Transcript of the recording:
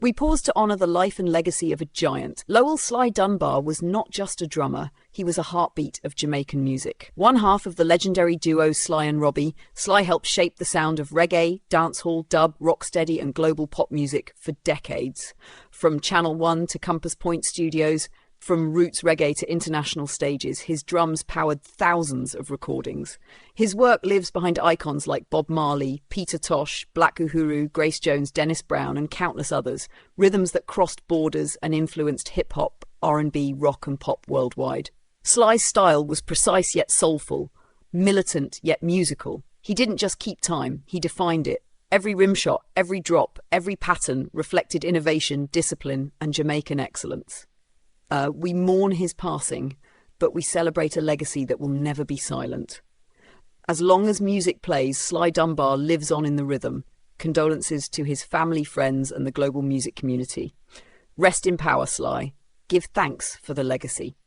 We pause to honour the life and legacy of a giant. Lowell Sly Dunbar was not just a drummer, he was a heartbeat of Jamaican music. One half of the legendary duo Sly and Robbie, Sly helped shape the sound of reggae, dancehall, dub, rocksteady and global pop music for decades. From Channel 1 to Compass Point Studios, from roots reggae to international stages, his drums powered thousands of recordings. His work lives behind icons like Bob Marley, Peter Tosh, Black Uhuru, Grace Jones, Dennis Brown, and countless others, rhythms that crossed borders and influenced hip-hop, R&B, rock and pop worldwide. Sly's style was precise yet soulful, militant yet musical. He didn't just keep time, he defined it. Every rimshot, every drop, every pattern reflected innovation, discipline, and Jamaican excellence. We mourn his passing, but we celebrate a legacy that will never be silent. As long as music plays, Sly Dunbar lives on in the rhythm. Condolences to his family, friends, and the global music community. Rest in power, Sly. Give thanks for the legacy.